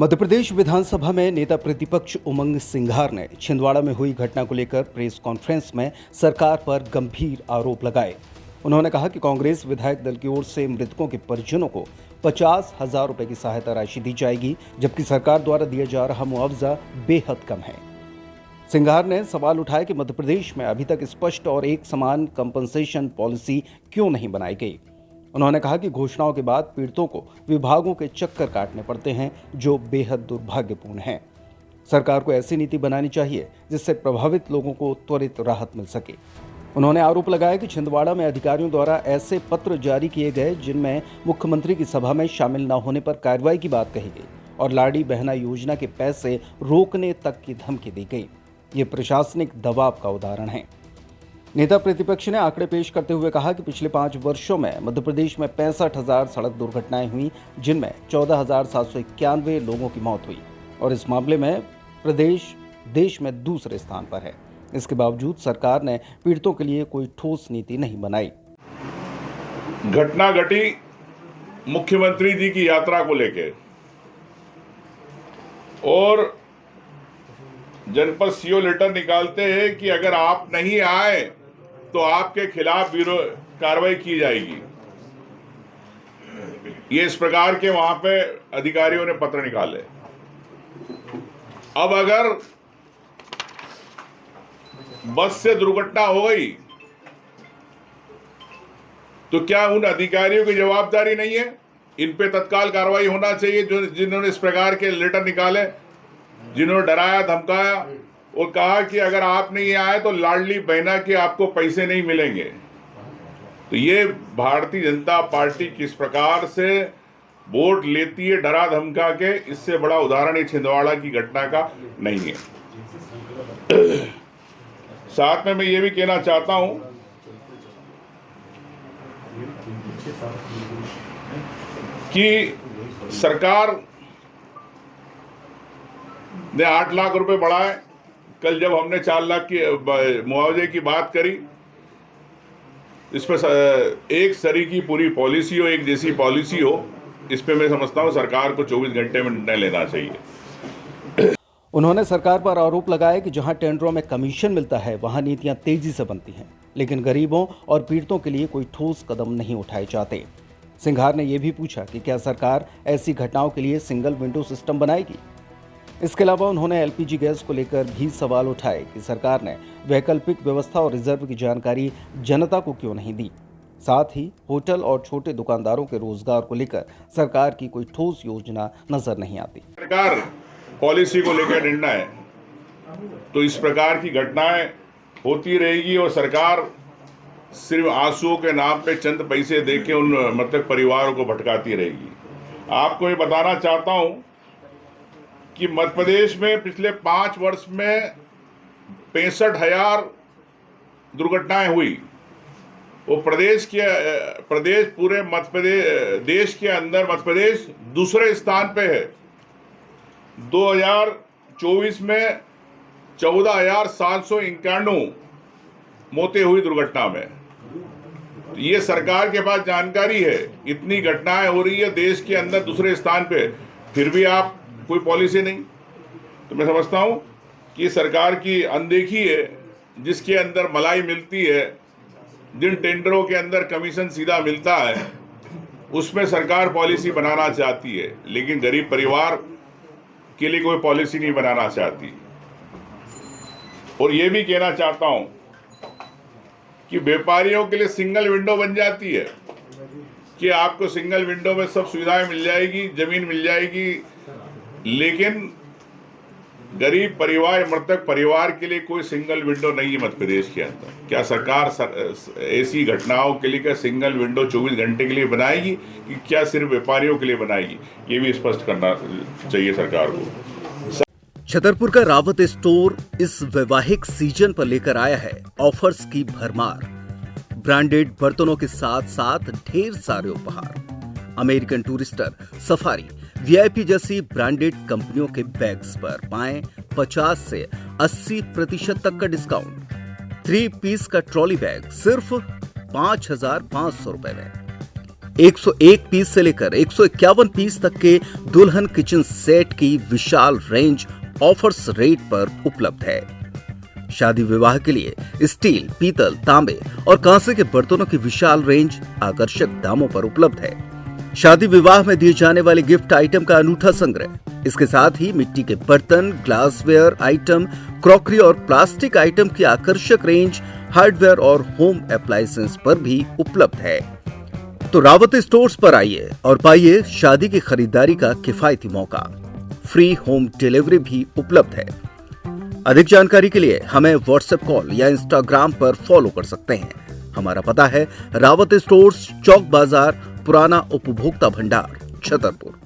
मध्य प्रदेश विधानसभा में नेता प्रतिपक्ष उमंग सिंघार ने छिंदवाड़ा में हुई घटना को लेकर प्रेस कॉन्फ्रेंस में सरकार पर गंभीर आरोप लगाए। उन्होंने कहा कि कांग्रेस विधायक दल की ओर से मृतकों के परिजनों को 50,000 रुपए की सहायता राशि दी जाएगी, जबकि सरकार द्वारा दिया जा रहा मुआवजा बेहद कम है। सिंघार ने सवाल उठाया कि मध्य प्रदेश में अभी तक स्पष्ट और एक समान कंपनसेशन पॉलिसी क्यों नहीं बनाई गई। उन्होंने कहा कि घोषणाओं के बाद पीड़ितों को विभागों के चक्कर काटने पड़ते हैं, जो बेहद दुर्भाग्यपूर्ण है। सरकार को ऐसी नीति बनानी चाहिए जिससे प्रभावित लोगों को त्वरित राहत मिल सके। उन्होंने आरोप लगाया कि छिंदवाड़ा में अधिकारियों द्वारा ऐसे पत्र जारी किए गए जिनमें मुख्यमंत्री की सभा में शामिल न होने पर कार्रवाई की बात कही गई और लाड़ी बहना योजना के पैसे रोकने तक की धमकी दी गई। ये प्रशासनिक दबाव का उदाहरण है। नेता प्रतिपक्ष ने आंकड़े पेश करते हुए कहा कि पिछले 5 वर्षों में मध्य प्रदेश में 65,000 सड़क दुर्घटनाएं हुई, जिनमें 14,791 लोगों की मौत हुई और इस मामले में प्रदेश देश में दूसरे स्थान पर है। इसके बावजूद सरकार ने पीड़ितों के लिए कोई ठोस नीति नहीं बनाई। घटना घटी मुख्यमंत्री जी की यात्रा को लेकर और जनपद सीओ लेटर निकालते हैं कि अगर आप नहीं आए तो आपके खिलाफ कार्रवाई की जाएगी। ये इस प्रकार के वहां पे अधिकारियों ने पत्र निकाले। अब अगर बस से दुर्घटना हो गई तो क्या उन अधिकारियों की जवाबदारी नहीं है? इन पे तत्काल कार्रवाई होना चाहिए जिन्होंने इस प्रकार के लेटर निकाले, जिन्होंने डराया धमकाया और कहा कि अगर आप नहीं आए तो लाडली बहना के आपको पैसे नहीं मिलेंगे। तो ये भारतीय जनता पार्टी किस प्रकार से वोट लेती है डरा धमका के, इससे बड़ा उदाहरण ये छिंदवाड़ा की घटना का नहीं है। साथ में मैं ये भी कहना चाहता हूं कि सरकार ने 8 लाख रुपए बढ़ाए। कल जब हमने 4 लाख की मुआवजे की बात करी, इस पर एक सरी की पूरी पॉलिसी हो, एक जैसी पॉलिसी हो, इस पे मैं समझता हूं सरकार को 24 घंटे में निर्णय लेना चाहिए। उन्होंने सरकार पर आरोप लगाया कि जहां टेंडरों में कमीशन मिलता है वहां नीतियां तेजी से बनती हैं, लेकिन गरीबों और पीड़ितों के लिए कोई ठोस कदम नहीं उठाए जाते। सिंघार ने यह भी पूछा कि क्या सरकार ऐसी घटनाओं के लिए सिंगल विंडो सिस्टम बनाएगी। इसके अलावा उन्होंने एलपीजी गैस को लेकर भी सवाल उठाए कि सरकार ने वैकल्पिक व्यवस्था और रिजर्व की जानकारी जनता को क्यों नहीं दी। साथ ही होटल और छोटे दुकानदारों के रोजगार को लेकर सरकार की कोई ठोस योजना नजर नहीं आती। सरकार पॉलिसी को लेकर निर्णय तो इस प्रकार की घटनाएं होती रहेगी और सरकार सिर्फ आंसुओं के नाम पे चंद पैसे देके उन मृतक परिवारों को भटकाती रहेगी। आपको ये बताना चाहता हूं कि मध्य प्रदेश में पिछले 5 वर्ष में 65,000 दुर्घटनाएं हुई। वो प्रदेश पूरे मध्य प्रदेश देश के अंदर मध्य प्रदेश दूसरे स्थान पे है। 2024 में 14,791 मौतें हुई दुर्घटना में। ये सरकार के पास जानकारी है, इतनी घटनाएं हो रही है देश के अंदर दूसरे स्थान पे, फिर भी आप कोई पॉलिसी नहीं। तो मैं समझता हूं कि सरकार की अनदेखी है, जिसके अंदर मलाई मिलती है, जिन टेंडरों के अंदर कमीशन सीधा मिलता है, उसमें सरकार पॉलिसी बनाना चाहती है, लेकिन गरीब परिवार के लिए कोई पॉलिसी नहीं बनाना चाहती। और ये भी कहना चाहता हूं कि व्यापारियों के लिए सिंगल विंडो बन जाती है कि आपको सिंगल विंडो में सब सुविधाएं मिल जाएगी, जमीन मिल जाएगी, लेकिन गरीब परिवार, मृतक परिवार के लिए कोई सिंगल विंडो नहीं है मध्य प्रदेश के अंदर। क्या सरकार ऐसी घटनाओं के लिए क्या सिंगल विंडो 24 घंटे के लिए बनाएगी कि क्या सिर्फ व्यापारियों के लिए बनाएगी? ये भी स्पष्ट करना चाहिए सरकार को। छतरपुर का रावत स्टोर इस वैवाहिक सीजन पर लेकर आया है ऑफर्स की भरमार। ब्रांडेड बर्तनों के साथ साथ ढेर सारे उपहार। अमेरिकन टूरिस्टर, सफारी, वीआईपी जैसी ब्रांडेड कंपनियों के बैग्स पर पाएं 50 से 80% तक का डिस्काउंट। 3 पीस का ट्रॉली बैग सिर्फ 5,500 रुपए में। 101 पीस से लेकर 151 पीस तक के दुल्हन किचन सेट की विशाल रेंज ऑफर्स रेट पर उपलब्ध है। शादी विवाह के लिए स्टील, पीतल, तांबे और कांसे के बर्तनों की विशाल रेंज आकर्षक दामों पर उपलब्ध है। शादी विवाह में दिए जाने वाले गिफ्ट आइटम का अनूठा संग्रह, इसके साथ ही मिट्टी के बर्तन, ग्लासवेयर आइटम, क्रॉकरी और प्लास्टिक आइटम की आकर्षक रेंज हार्डवेयर और होम अप्लायंसेस पर भी उपलब्ध है। तो रावत स्टोर्स पर आइए और पाइए शादी की खरीदारी का किफायती मौका। फ्री होम डिलीवरी भी उपलब्ध है। अधिक जानकारी के लिए हमें व्हाट्सएप कॉल या इंस्टाग्राम पर फॉलो कर सकते हैं। हमारा पता है रावत स्टोर्स, चौक बाजार, पुराना उपभोक्ता भंडार, छतरपुर।